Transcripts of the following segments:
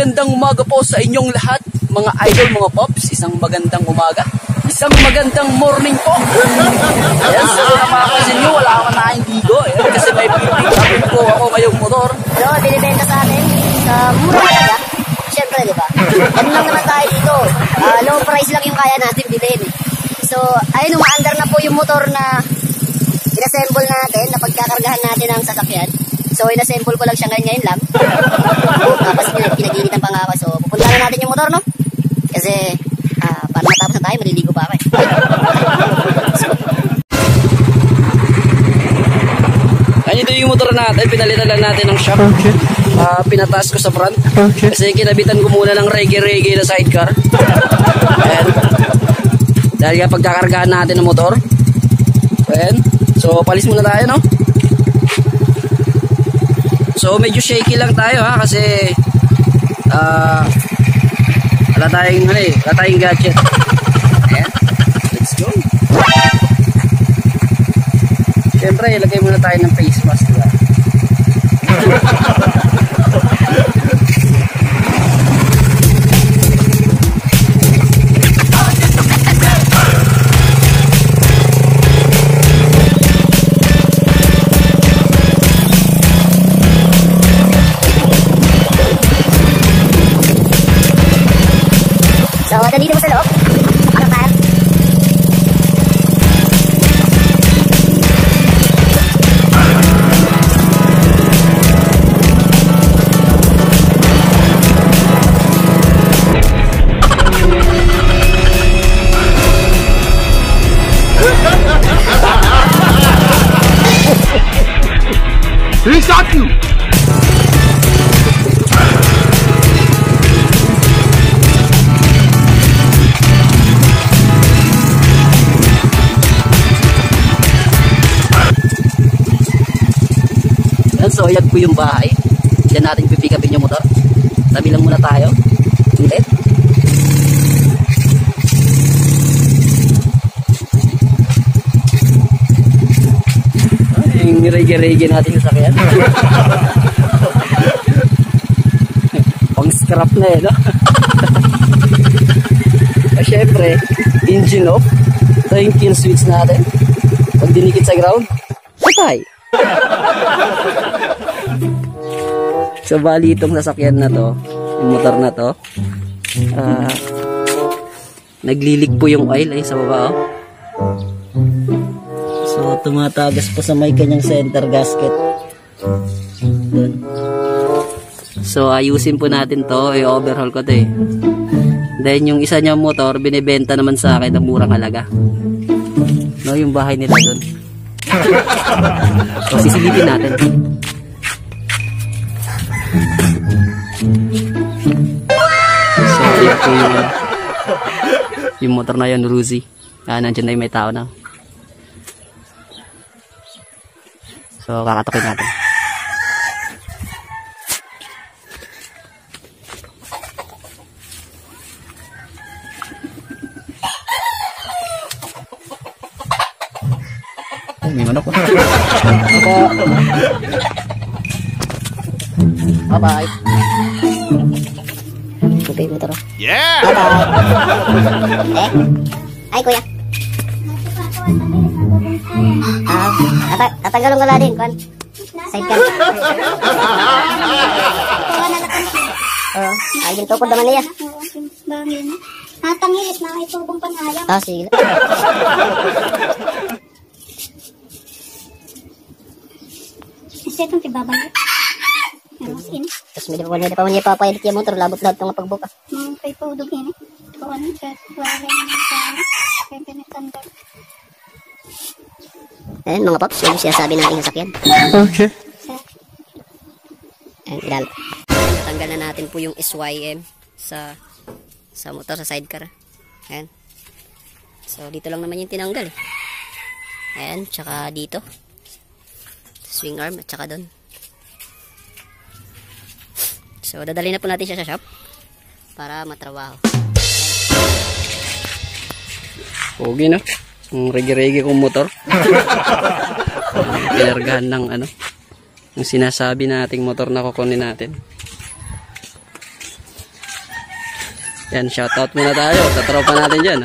magandang umaga po sa inyong lahat, mga idol, mga pops. Isang magandang umaga, isang magandang morning po. Ayan, so napapansin nyo, wala akong nakain dito. Ayan, kasi may pick-up po ako ngayong motor. So, binibenta sa atin sa mura talaga. Siyempre, di ba? Ano lang naman tayo dito. Low price lang yung kaya natin bilhin. So, ayun, umaandar na po yung motor na inassemble natin, na pagkakargahan natin ang sasakyan. So, inassemble ko lang siya ngayon lang. Tapos pinag-iinitan pa nga ako. So, pupunta na natin yung motor, no? Kasi, para matapos na tayo, maliligo pa ako eh. Ito yung motor natin, pinalitan lang natin ng shock. Pinataas ko sa front. Kasi kinabitan ko muna ng reggae na sidecar. Ayan. Dahil nga pagkakargahan natin ng motor. Ayan. So, palis muna tayo, no? So, medyo shaky lang tayo, ha? Kasi, wala tayong gadget. Ayan. Let's go. Siyempre, ilagay muna tayo ng face mask, diba? So, dito mo sa loob. Ano tayo? He shot you! So, ayan po yung bahay. Diyan natin pipikapin yung motor. Tabi lang muna tayo. Ulit. Yung reggae natin sa sakyan. Pang scrap na eh, no? Siyempre, engine off. Ito yung kill switch natin. Pag dinikit sa ground, patay. So, bali itong sasakyan na to, yung motor na to, naglilik po yung oil ay sa baba, oh. So, tumatagas po sa may kanyang center gasket. Dun. So, ayusin po natin to, i-overhaul ko to eh. Then, yung isa niyang motor, binibenta naman sa akin ng murang halaga. No, yung bahay nila dun. So, sisilipin natin. So, ito yung motor na yun, Ruzi. Nandiyan na yung may tao na. So, kakatokin natin. May manok ko. Bye-bye. Okay, motor. Yeah! Bye-bye. Ay, kuya. Tatanggalong ko lang din, Kwan. Sidecar. Ay, din tukod naman niya. Tangilis na ay tubong panayang. Sige. Kasi itong tibabay. Tapos may pa man niya papayalit yung motor, labot lahat itong pagbuka. Mga kay paudog yun eh. Kuhan siya. Wala naman sa kaya pinatandar. Ayan mga paps, yung sinasabi natin sasakyan. Okay. Ayan, natanggal na natin po yung SYM sa motor, sa sidecar. Ayan. So, dito lang naman yung tinanggal eh. Ayan, tsaka dito. Swing arm at tsaka doon. So, dadali na po natin siya sa shop para matrabaho. Pogi, no? Ang reggae kong motor. Pinargahan ng yung sinasabi nating motor na kukunin natin. Yan, shoutout muna tayo sa tropa natin dyan.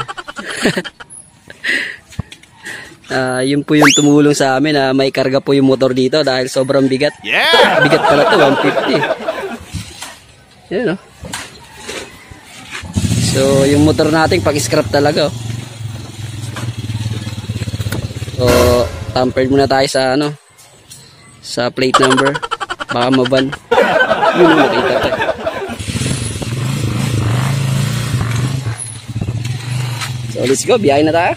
Yun po yung tumulong sa amin na may karga po yung motor dito dahil sobrang bigat. Yeah! Bigat pala to, 150. Yan, no? So, yung motor natin pag-scrap talaga. So, tampered muna tayo sa ano, sa plate number. Baka maban. Yun, nakita tayo. So, let's go. Biyahe na tayo.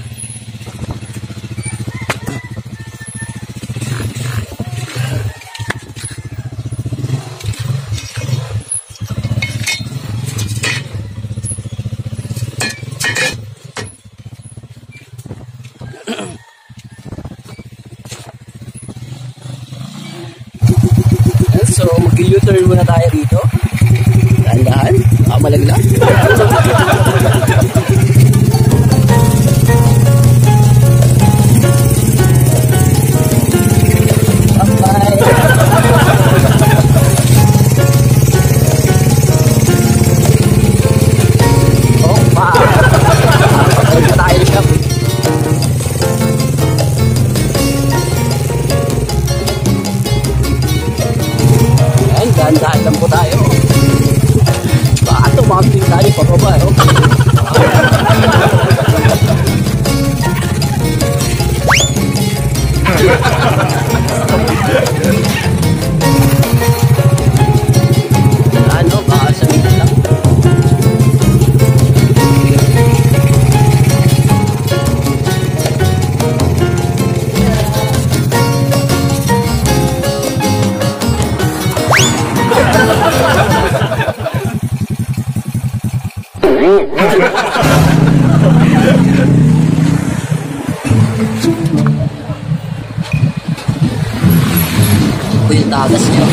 So, mag-U-turn muna tayo dito. Dahan-dahan. Malaglag. Dahan-dahan lang po tayo. Baka tumambling tayo pababa. Ano, baka sabihin lang. Ito yung tagas niya.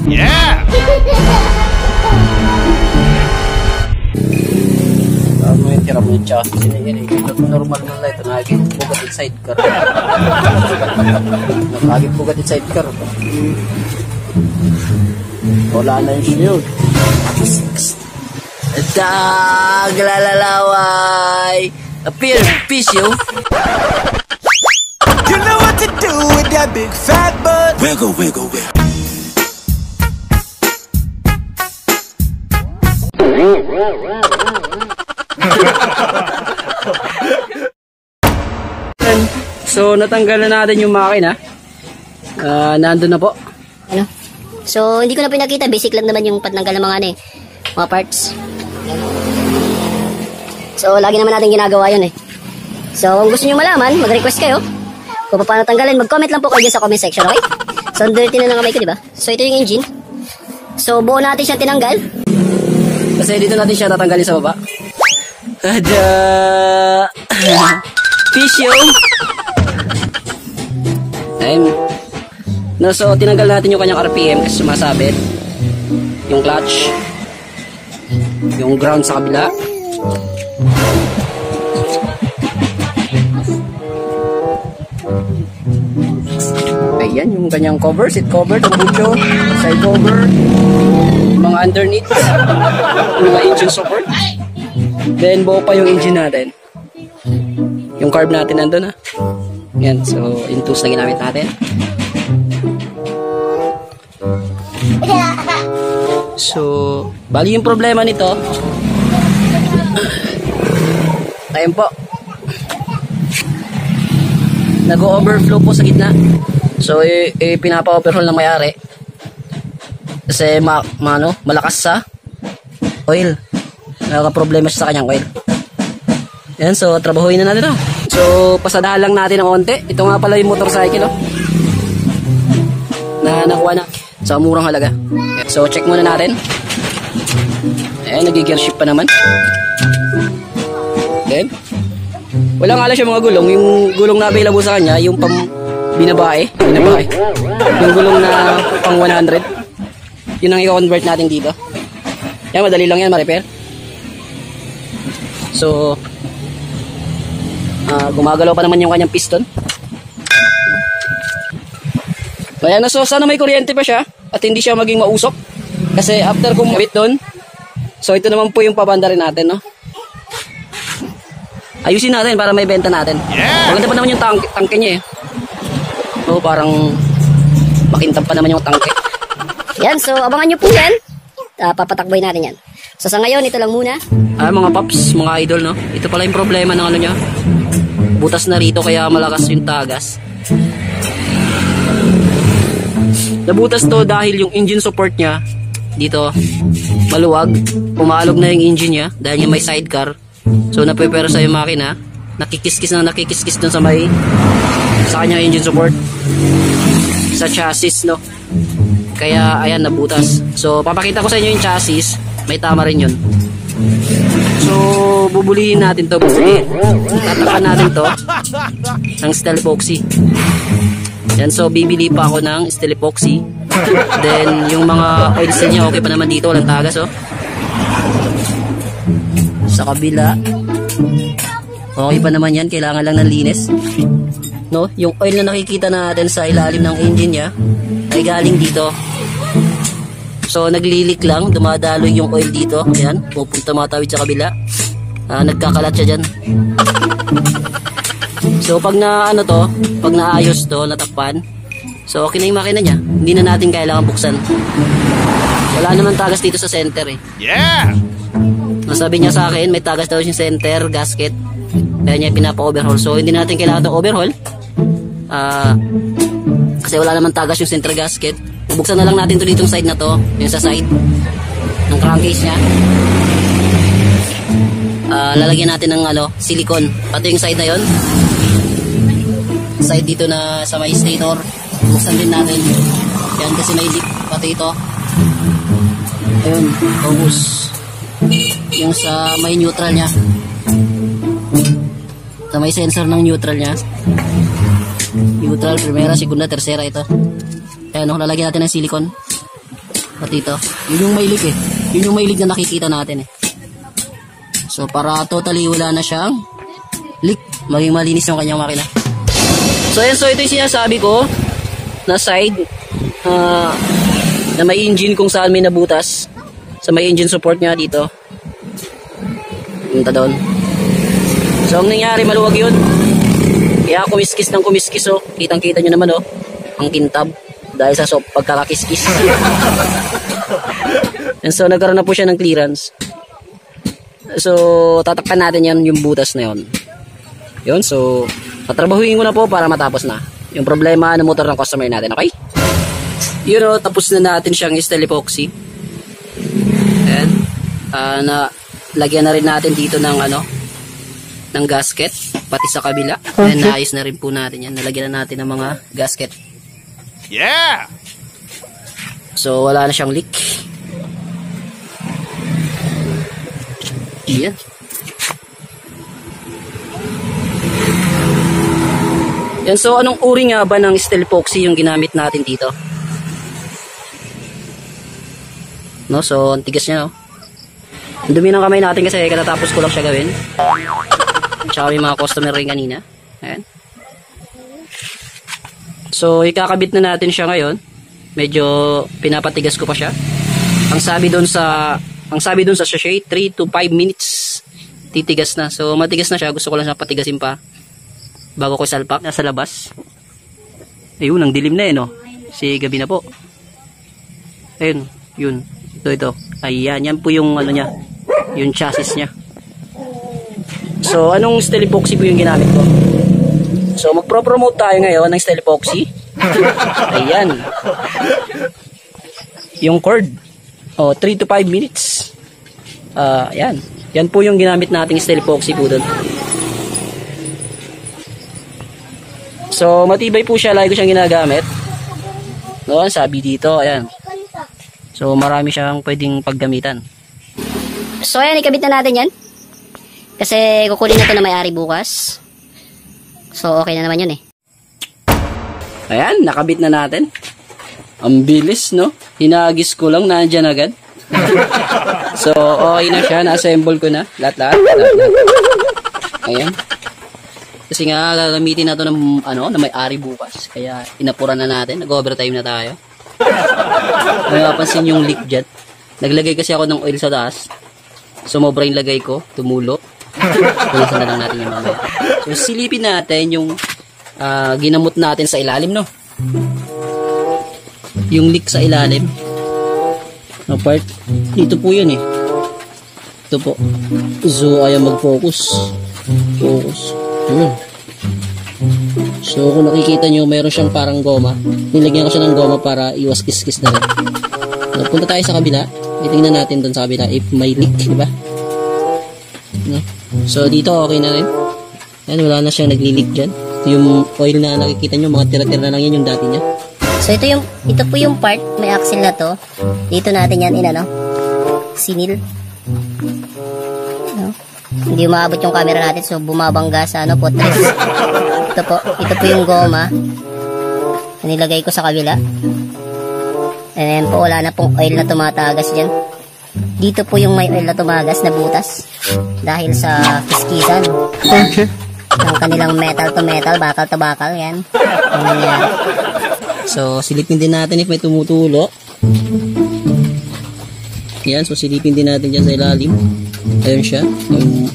Yeah! Ano yung tira mo yung chassis na yan eh. Normal na lang ito. Naging bugat yung sidecar. Naging bugat yung sidecar. Wala na yung shield. Taglalalaway. Appear, peace you. You know what to do with that big fat butt. Wiggle, wiggle, wiggle. So, natanggalan natin yung makina. Nandun na po. Ano? So, hindi ko na pinakita. Basic lang naman yung patanggal ng mga ano eh. Mga parts. So, lagi naman natin ginagawa yun eh. So, kung gusto nyo malaman, mag-request kayo. Kung paano tanggalin, mag-comment lang po kayo dyan sa comment section, okay? So, dirty na ng kamay ko, diba? So, ito yung engine. So, buo natin siya tinanggal. Kasi dito natin siya tatanggalin sa baba. Tada! Fish yung! Ayun. No, so, tinanggal natin yung kanyang RPM kasi sumasabit. Yung clutch. Yung ground sa kabila. Ayan, yung kanyang cover, seat cover, tambucho, side cover, mga underneath, mga engine support. Then, buo pa yung engine natin. Yung carb natin nandun ha. Yan, so, yung tools na ginamit natin. So, bali yung problema nito, ayun po, nag-overflow po sa gitna. So, pinapa-overhaul ng may-ari. Kasi, malakas sa oil. Naka-problema siya sa kanyang oil. Yan, so, trabahuin na natin ito. So, pasadahan lang natin ng onte. Ito nga pala yung motorcycle, oh. Na nakuha na sa murang halaga. So, check muna natin. Ayan, nag-gear shift pa naman. Then, Wala nga lang siya mga gulong. Yung gulong na available sa kanya, yung pang binabae. Yung gulong na pang 100. Yun ang i-convert natin dito. Yan, madali lang yan ma-repair. So, gumagalaw pa naman yung kanyang piston. Kaya so sana may kuryente pa siya at hindi siya maging mausok. Kasi after kumabit doon, so ito naman po yung pabanda rin natin, no? Ayusin natin para may benta natin. Maganda pa naman yung tangke niya eh. So parang makintab pa naman yung tangke. Yan, so abangan nyo po yan. Papatakboy natin yan. So sa ngayon, ito lang muna. Mga paps, mga idol, no? Ito pala yung problema ng ano niya. Butas na rito kaya malakas yung tagas. Nabutas to dahil yung engine support niya dito maluwag. Pumalog na yung engine niya dahil niya may sidecar. So napepera sa yung makina. Nakikiskis dun sa may sa kanyang engine support. Sa chassis, no? Kaya ayan, nabutas. So papakita ko sa inyo yung chassis. May tama rin yun. So bubulihin natin to. Tatakan natin to ng steel epoxy. Yan, so bibili pa ako ng steel epoxy. Then yung mga oil seal niya okay pa naman dito, walang tagas, oh. Sa kabila okay pa naman yan, kailangan lang ng linis, no? Yung oil na nakikita natin sa ilalim ng engine niya ay galing dito. So naglilik lang, dumadaloy yung oil dito. Ayan, pupunta matawid sa kabila. Nagkakalat siya dyan. So pag na ano to, pag naayos to, natakpan, so okay na yung makina niya. Hindi na natin kailangan buksan. Wala naman tagas dito sa center eh. Yeah! Sabi niya sa akin, may tagas daw yung center gasket. Kaya niya pinapa-overhaul. So hindi natin kailangan itong overhaul. Kasi wala naman tagas yung center gasket. Buksan na lang natin to ditong side na to, yung sa side ng crankcase niya. Lalagyan natin ng silicone. Pati yung side na yon, side dito na sa may stator, buksan din natin yan kasi may leak. Pati ito, ayun, focus yung sa may neutral nya, sa may sensor ng neutral nya, neutral, primera, segunda, tercera. Ito, ayun, lalagyan natin ng silicone. Pati ito, yun yung may leak eh, yun yung may leak na nakikita natin eh. So para totally wala na siyang leak, maging malinis yung kanyang makina. So yan, so ito yung sinasabi ko na side na may engine kung saan may nabutas. Sa may engine support niya dito, punta doon. So ang nangyari, maluwag yun. Kaya kumiskis ng kumiskis, oh. Kitang kita nyo naman, oh, ang kintab dahil sa pagkakakiskis. And so nagkaroon na po siya ng clearance. So tatakpan natin yan, yung butas na yun. Yun, so patrabahuin ko na po para matapos na yung problema ng motor ng customer natin, okay? Yun, o, tapos na natin siyang steel epoxy. And lagyan na rin natin dito ng ng gasket, pati sa kabila. Okay. And naayos na rin po natin yan. Nalagyan na natin ng mga gasket. Yeah! So wala na siyang leak. Yan. Yan, so anong uri nga ba ng steel epoxy yung ginamit natin dito? No, so ang tigas niya, no. Ang dumi ng kamay natin kasi katatapos ko lang siya gawin. Tsaka may mga customer rin kanina. Ayan. So ikakabit na natin siya ngayon. Medyo pinapatigas ko pa siya. Ang sabi doon sa sachet, 3 to 5 minutes titigas na. So matigas na siya, gusto ko lang siya patigasin pa bago ko salpak nasa labas. Ayun, ang dilim na eh, no. Si gabi na po. Ayun, yun. Ito. Ayan, yan po yung niya, yung chassis niya. So anong steel epoxy po yung ginamit ko? So magpro-promote tayo ngayon ng steel epoxy. Ayan. Yung cord. 3 to 5 minutes. Ayan. Yan po yung ginamit nating steel epoxy po doon. So matibay po siya, lagi ko siyang ginagamit. No, sabi dito, ayan. So marami siyang pwedeng paggamitan. So ayan, ikabit na natin yan. Kasi kukunin na ito na may-ari bukas. So, okay na naman yun eh. Ayan, nakabit na natin. Ang bilis, no? Hinagis ko lang, nandyan agad. So, okay na siya. Na-assemble ko na. Lahat. Ayan. Kasi nga, gagamitin na to ng, na may-ari bukas. Kaya, inapuran na natin. Nag-overtime na tayo. May mapansin yung leak dyan. Naglagay kasi ako ng oil sa taas. Sumobra yung lagay ko. Tumulo. Punasan na lang natin yung mamaya. So, silipin natin yung ginamot natin sa ilalim, no? Yung leak sa ilalim. Part. Dito po yun eh. Ito po. So, ayaw mag-focus. Focus. Yun. So, kung nakikita nyo, mayroon siyang parang goma. Nilagyan ko siya ng goma para iwas kiskis na rin. So, punta tayo sa kabila. Itingnan natin dun sa kabila if may leak, diba? No? So, dito okay na rin. Ayan, wala na siyang nagli-leak dyan. Ito yung oil na nakikita nyo, mga tira-tira na lang yan yung dati niya. So, ito po yung part, may axle na to. Dito natin yan, sinil. No? Hindi umaabot yung camera natin, so bumabangga sa potres. Ito po yung goma. Nilagay ko sa kabila. And then po, wala na pong oil na tumatagas dyan. Dito po yung may oil na tumagas na butas. Dahil sa kiskisan. Okay. Ang kanilang metal to metal, bakal to bakal, yan. Ang nangyari. So, silipin din natin if may tumutulo. Yan, so silipin din natin dyan sa ilalim. Ayun siya. Yung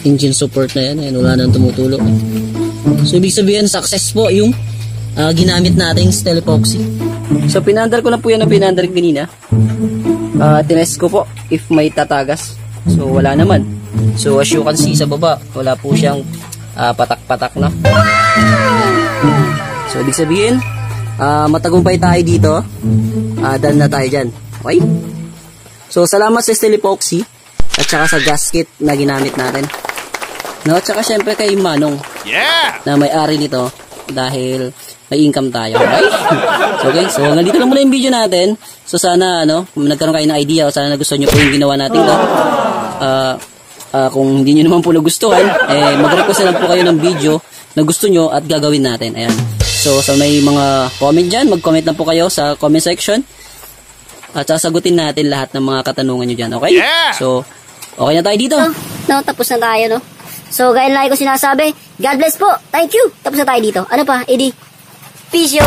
engine support na yan. Ayan, wala nang tumutulo. So, ibig sabihin, success po yung ginamit nating steel epoxy. So, pinandar ko lang po yan na pinandar kanina. Tinest ko po if may tatagas. So, wala naman. So, as you can see sa baba, wala po siyang patak-patak na. So, ibig sabihin, matagumpay tayo dito. Done na tayo dyan. Okay? So, salamat sa steel epoxy at saka sa gasket na ginamit natin. No? At saka syempre kay Manong na may-ari nito dahil may income tayo. Okay? So, hanggang dito lang muna yung video natin. So, sana, nagkaroon kayo ng idea o sana nagustuhan nyo po yung ginawa natin to. Kung hindi nyo naman po nagustuhan, mag-request na lang po kayo ng video na gusto nyo at gagawin natin. Ayan. So, sa may mga comment dyan, mag-comment lang po kayo sa comment section. At sasagutin natin lahat ng mga katanungan nyo dyan. Okay? Yeah! So, okay na tayo dito. Tapos na tayo, no? So, gaya lang ko sinasabi, God bless po. Thank you. Tapos na tayo dito. Ano pa, Eddie? Peace, yo.